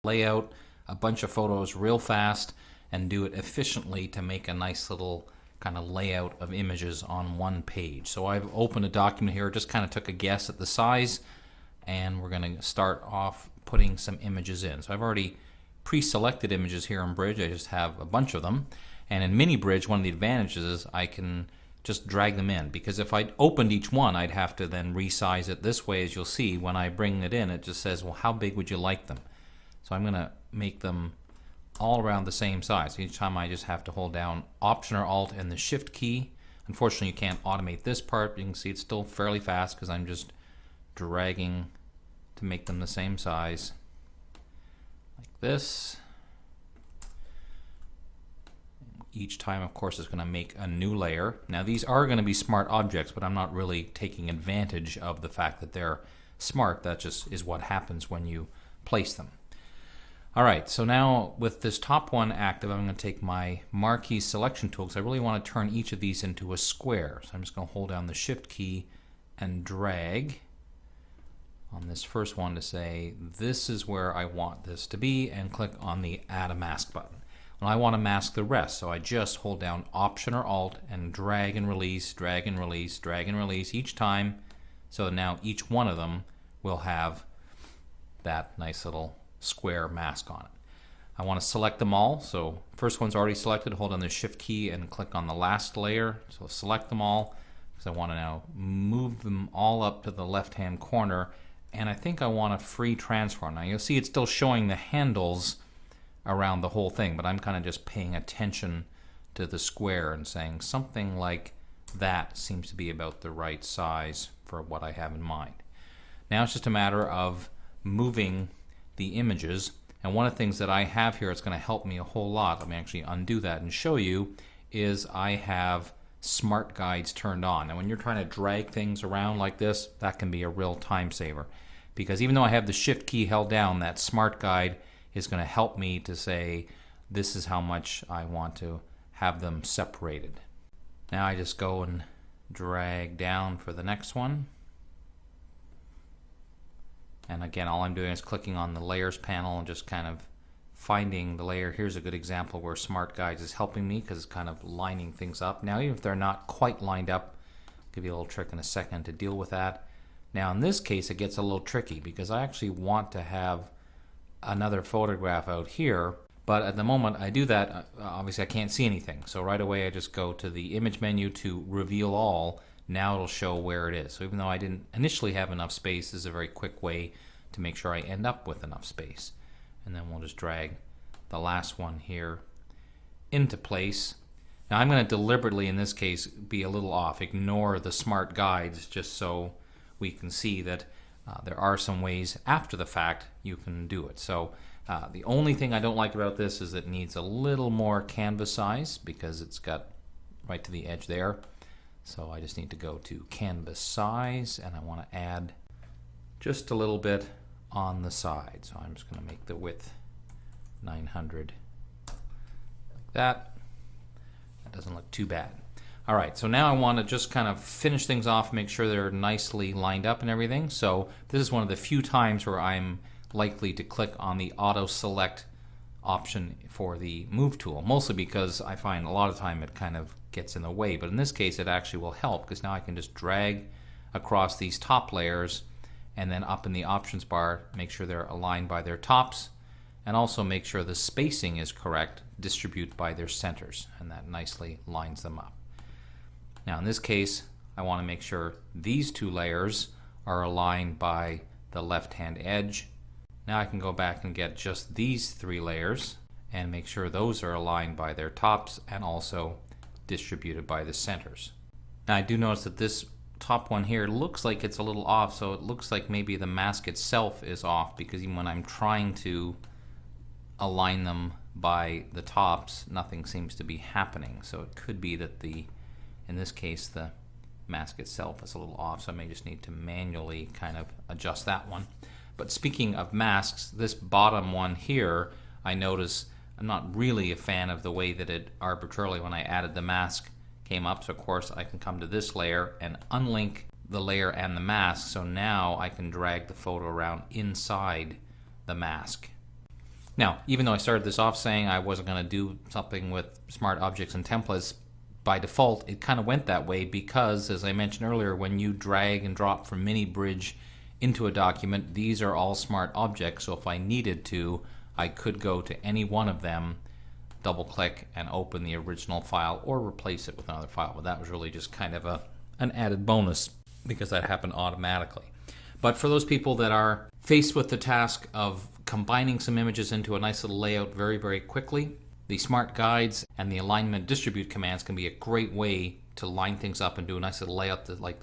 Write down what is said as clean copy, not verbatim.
lay out a bunch of photos real fast and do it efficiently to make a nice little kind of layout of images on one page. So I've opened a document here, just kind of took a guess at the size, and we're going to start off putting some images in. So I've already pre-selected images here in Bridge. I just have a bunch of them. And in Mini Bridge, one of the advantages is I can just drag them in, because if I opened each one, I'd have to then resize it this way. As you'll see, when I bring it in, it just says, well, how big would you like them? So I'm going to make them all around the same size. Each time I just have to hold down Option or Alt and the Shift key. Unfortunately, you can't automate this part. You can see it's still fairly fast because I'm just dragging to make them the same size, like this. Each time, of course, is going to make a new layer. Now, these are going to be smart objects, but I'm not really taking advantage of the fact that they're smart. That just is what happens when you place them. All right, so now with this top one active, I'm going to take my marquee selection tool because I really want to turn each of these into a square. So I'm just going to hold down the Shift key and drag on this first one to say this is where I want this to be, and click on the Add a Mask button. Well, I want to mask the rest, so I just hold down Option or Alt and drag and release, drag and release, drag and release each time. So now each one of them will have that nice little square mask on it. I want to select them all. So first one's already selected. Hold on the Shift key and click on the last layer. So select them all, because I want to now move them all up to the left-hand corner. And I think I want a free transform. Now you'll see it's still showing the handles around the whole thing, but I'm kind of just paying attention to the square and saying something like that seems to be about the right size for what I have in mind. Now it's just a matter of moving the images, and one of the things that I have here that's going to help me a whole lot, let me actually undo that and show you, is I have Smart Guides turned on. And when you're trying to drag things around like this, that can be a real time saver, because even though I have the Shift key held down, that Smart Guide is going to help me to say this is how much I want to have them separated. Now I just go and drag down for the next one. And again, all I'm doing is clicking on the Layers panel and just kind of finding the layer. Here's a good example where Smart Guides is helping me because it's kind of lining things up. Now, even if they're not quite lined up, I'll give you a little trick in a second to deal with that. Now, in this case, it gets a little tricky because I actually want to have another photograph out here, but at the moment I do that, obviously I can't see anything. So right away I just go to the Image menu to Reveal All. Now it'll show where it is. So even though I didn't initially have enough space, this is a very quick way to make sure I end up with enough space. And then we'll just drag the last one here into place. Now I'm going to deliberately, in this case, be a little off. Ignore the Smart Guides just so we can see that there are some ways after the fact you can do it. So the only thing I don't like about this is it needs a little more canvas size because it's got right to the edge there. So I just need to go to Canvas Size, and I want to add just a little bit on the side. So I'm just going to make the width 900 like that. That doesn't look too bad. All right, so now I want to just kind of finish things off, make sure they're nicely lined up and everything. So this is one of the few times where I'm likely to click on the Auto Select option for the Move tool, mostly because I find a lot of time it kind of gets in the way. But in this case, it actually will help because now I can just drag across these top layers and then up in the options bar, make sure they're aligned by their tops, and also make sure the spacing is correct, distribute by their centers, and that nicely lines them up. Now in this case, I want to make sure these two layers are aligned by the left-hand edge. Now I can go back and get just these three layers and make sure those are aligned by their tops and also distributed by the centers. Now I do notice that this top one here looks like it's a little off, so it looks like maybe the mask itself is off, because even when I'm trying to align them by the tops, nothing seems to be happening. So it could be that in this case, the mask itself is a little off, so I may just need to manually kind of adjust that one. But speaking of masks, this bottom one here, I notice I'm not really a fan of the way that it arbitrarily, when I added the mask, came up. So of course I can come to this layer and unlink the layer and the mask, so now I can drag the photo around inside the mask. Now, even though I started this off saying I wasn't going to do something with smart objects and templates, by default it kind of went that way because, as I mentioned earlier, when you drag and drop from Mini Bridge into a document, these are all smart objects, so if I needed to, I could go to any one of them, double click, and open the original file or replace it with another file. But that was really just kind of an added bonus because that happened automatically. But for those people that are faced with the task of combining some images into a nice little layout very, very quickly, the Smart Guides and the Alignment Distribute commands can be a great way to line things up and do a nice little layout like this.